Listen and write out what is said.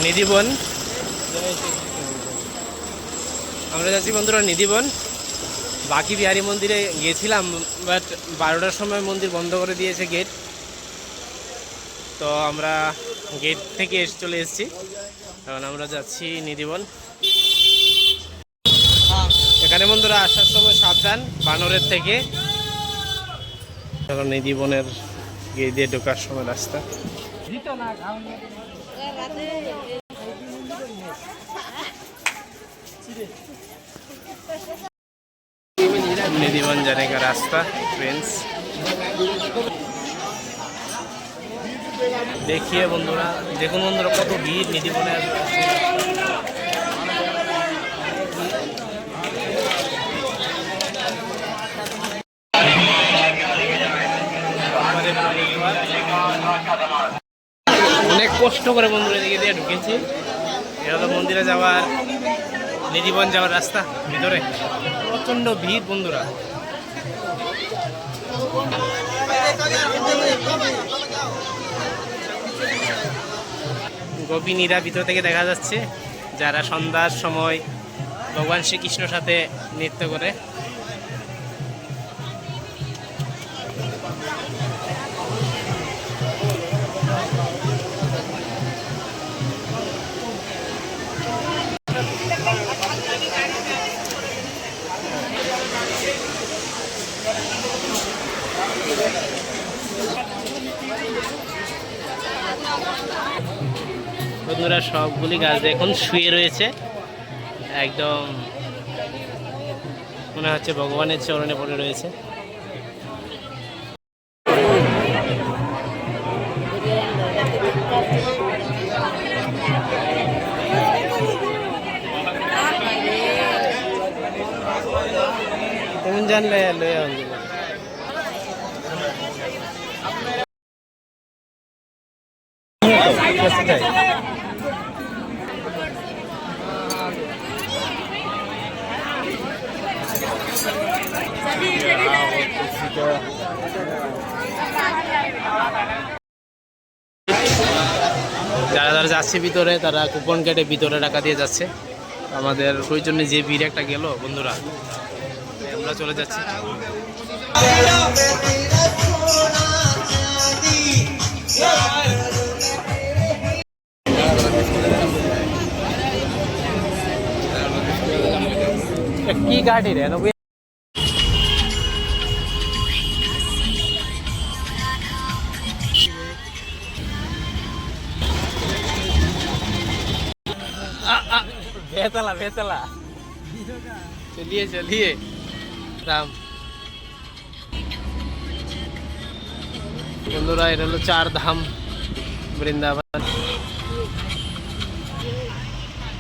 নিধিবন। আমরা যাচ্ছি বন্ধুরা নিধিবন। বাকি বিহারি মন্দিরে গিয়েছিলাম, বাট 12টার সময় মন্দির বন্ধ করে দিয়েছে গেট। তো আমরা গেট থেকে চলে এসেছি, কারণ আমরা যাচ্ছি নিধিবন। এখানে বন্ধুরা আসার সময় সাবধান বানরের থেকে। কারণ নিধিবনের গেট দিয়ে ঢোকার সময় রাস্তা। निधिवन जाने का रास्ता फ्रेंड्स। देखिए बंधुरा, देखो बंधुरा कत भीड़ निधिवने। অনেক কষ্ট করে বন্ধুরা এদিকে দিয়ে ঢুকেছি। এটা হলো মন্দিরে যাওয়ার, নিধিবন যাওয়ার রাস্তা। ভিতরে প্রচন্ড ভিড় বন্ধুরা। গোপিনীরা ভিতর থেকে দেখা যাচ্ছে, যারা সন্ধ্যার সময় ভগবান শ্রীকৃষ্ণর সাথে নৃত্য করে। বন্ধুরা সবগুলি গাছ এখন শুয়ে রয়েছে, একদম মনে হচ্ছে ভগবানের চরণে পড়ে রয়েছে। তেমন জানলে যারা যারা যাচ্ছে ভিতরে, তারা কুপন কেটে ভিতরে টাকা দিয়ে যাচ্ছে। আমাদের প্রয়োজনে যে ভিড় একটা গেল বন্ধুরা, আমরা চলে যাচ্ছি। কি গাড়ি রে बेतला बेतला। चलिए चलिए राम। বন্ধুরা এটা হলো 4 ধাম বৃন্দাবন।